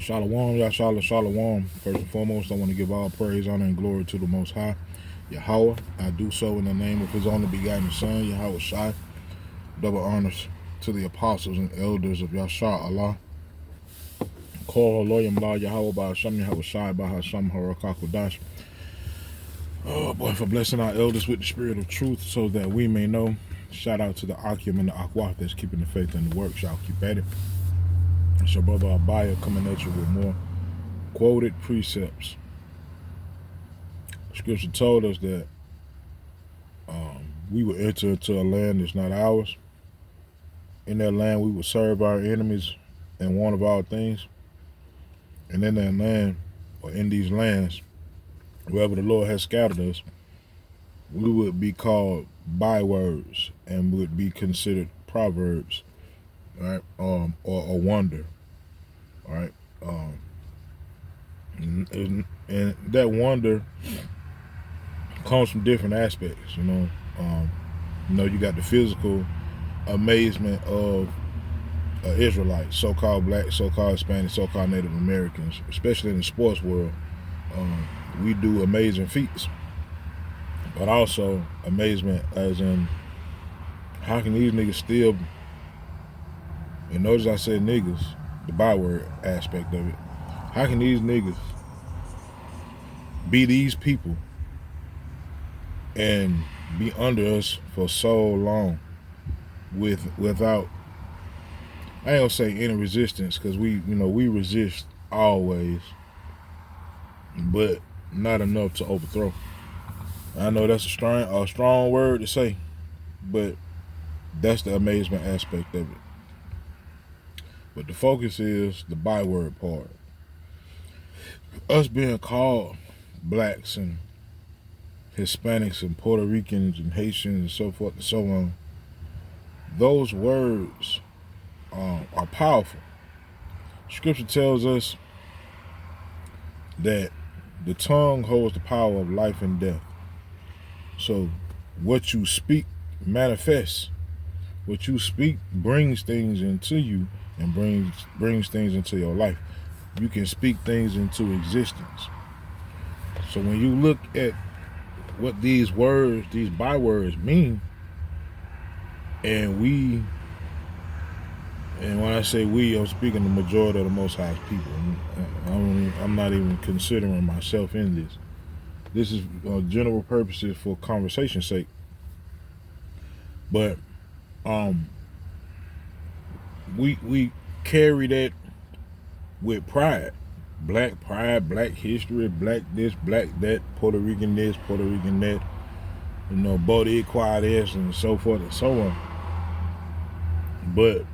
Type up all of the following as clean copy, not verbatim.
Shalom, Yashala, Shalom. First and foremost, I want to give all praise, honor, and glory to the Most High, Yahweh. I do so in the name of His only begotten Son, Yahweh Shai. Double honors to the apostles and elders of Yashar Allah. Call Loyam La Yahweh by Hashem Yahweh Shai by Hashem Harakakodash. Oh boy, for blessing our elders with the spirit of truth so that we may know. Shout out to the Akim and the Akwaf that's keeping the faith in the work. Y'all keep at it. It's your brother Abaya coming at you with more quoted precepts. Scripture told us that we would enter into a land that's not ours. In that land, we would serve our enemies and want of all things. And in that land, or in these lands, wherever the Lord has scattered us, we would be called bywords and would be considered proverbs, right? Or a wonder, all right? And that wonder comes from different aspects, you you got the physical amazement of Israelites, so-called black, so-called Hispanic, so-called Native Americans, especially in the sports world. We do amazing feats, but also amazement as in, how can these niggas still, and notice I said niggas, the byword aspect of it, how can these niggas be these people and be under us for so long without, I ain't gonna say any resistance, because we resist always, but not enough to overthrow. I know that's a strong word to say, but that's the amazement aspect of it. But the focus is the byword part. Us being called blacks and Hispanics and Puerto Ricans and Haitians and so forth and so on, those words are powerful. Scripture tells us that the tongue holds the power of life and death. So what you speak manifests. What you speak brings things into you and brings things into your life. You can speak things into existence. So when you look at what these words, these bywords mean, and when I say we, I'm speaking the majority of the Most High's people. I'm not even considering myself in this. This is general purposes for conversation's sake. But we carry that with pride. Black pride, black history, black this, black that, Puerto Rican this, Puerto Rican that, Boricua this, and so forth and so on. But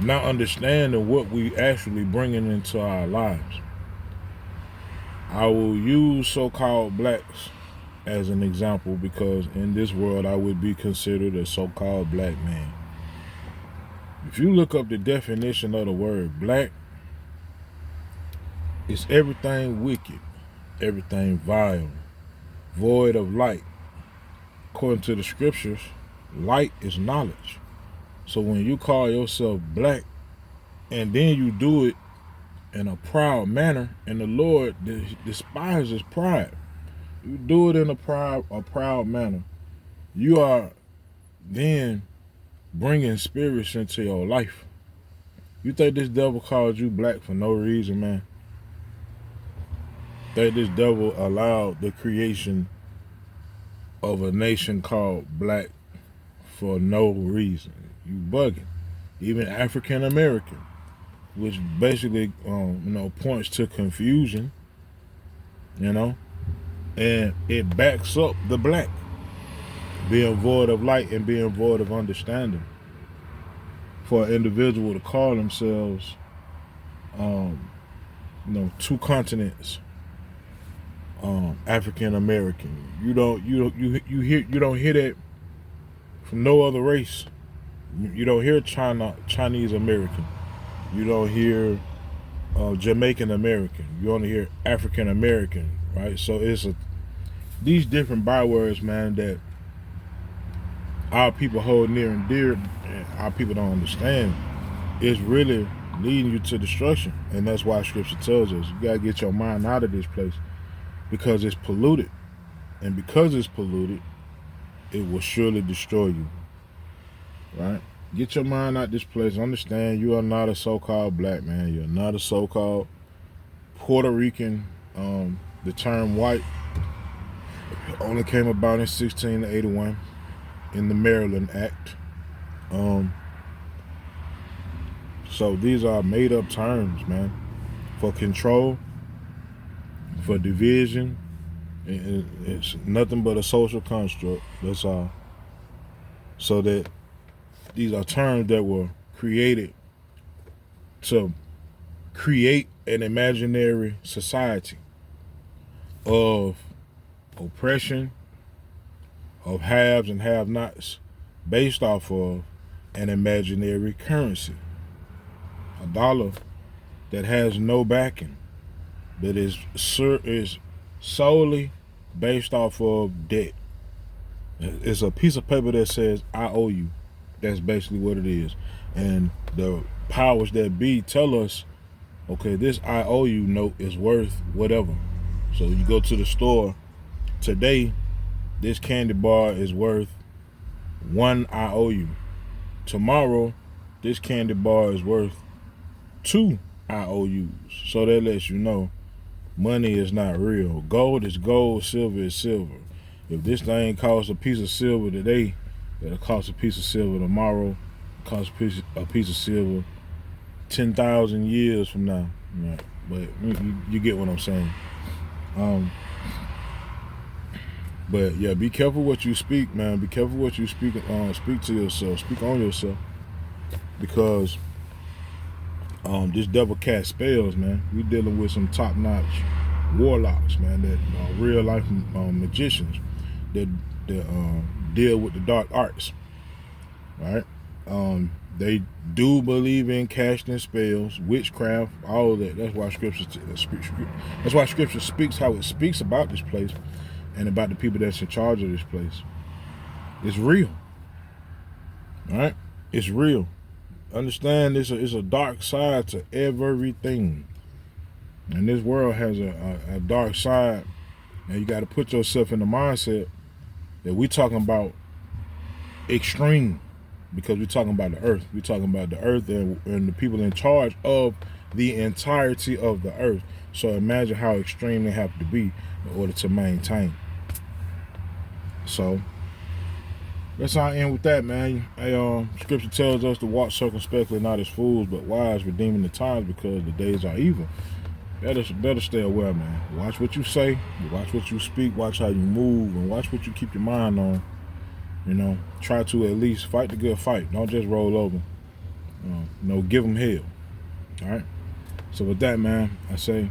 not understanding what we actually bringing into our lives. I will use so-called blacks as an example because in this world I would be considered a so-called black man. If you look up the definition of the word black, it's everything wicked, everything vile, void of light. According to the scriptures, light is knowledge. So when you call yourself black and then you do it in a proud manner, and the Lord despises pride. You do it in a proud manner. You are then bringing spirits into your life. You think this devil called you black for no reason, man? Think this devil allowed the creation of a nation called black for no reason? You bugging. Even African American, which basically points to confusion, and it backs up the black being void of light and being void of understanding. For an individual to call themselves two continents African American, you don't hear that from no other race. You don't hear Chinese American. You don't hear Jamaican American. You only hear African American, right? So it's these different bywords, man, that our people hold near and dear, and our people don't understand. It's really leading you to destruction. And that's why Scripture tells us you gotta get your mind out of this place because it's polluted. And because it's polluted, it will surely destroy you. Right? Get your mind out this place. Understand you are not a so-called black man. You're not a so-called Puerto Rican. The term white only came about in 1681 in the Maryland Act. So these are made up terms, man, for control, for division. It's nothing but a social construct. That's all. So that these are terms that were created to create an imaginary society of oppression, of haves and have-nots, based off of an imaginary currency. A dollar that has no backing, that is solely based off of debt. It's a piece of paper that says, I owe you. That's basically what it is. And the powers that be tell us, okay, this I owe you note is worth whatever. So you go to the store today, this candy bar is worth one I owe you. Tomorrow, this candy bar is worth two IOUs. So that lets you know money is not real. Gold is gold, silver is silver. If this thing costs a piece of silver today, it'll cost a piece of silver tomorrow. Cost a piece of silver 10,000 years from now. Yeah, but you get what I'm saying. But yeah, be careful what you speak, man. Be careful what you speak. Speak to yourself. Speak on yourself, because this devil cast spells, man. We dealing with some top-notch warlocks, man. That real life magicians that deal with the dark arts, right? They do believe in casting spells, witchcraft, all of that. That's why Scripture speaks how it speaks about this place and about the people that's in charge of this place. It's real, all right? It's real. Understand, it's a dark side to everything, and this world has a dark side. And you got to put yourself in the mindset that we're talking about extreme, because we're talking about the earth. We're talking about the earth and the people in charge of the entirety of the earth. So imagine how extreme they have to be in order to maintain. So let's not end with that, man. Scripture tells us to walk circumspectly, not as fools, but wise, redeeming the times, because the days are evil. Better stay aware, man. Watch what you say, watch what you speak, watch how you move, and watch what you keep your mind on. You know, try to at least fight the good fight. Don't just roll over. Give them hell. All right. So with that, man, I say,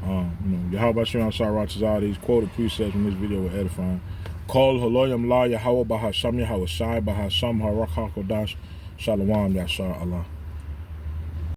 Yahweh Shem Shah these quoted precepts in this video were edifying. Call Haloyam La Yahweh Bahasham Yahweh Shai Bahasham Harakhakodash Shalom Yashar Allah.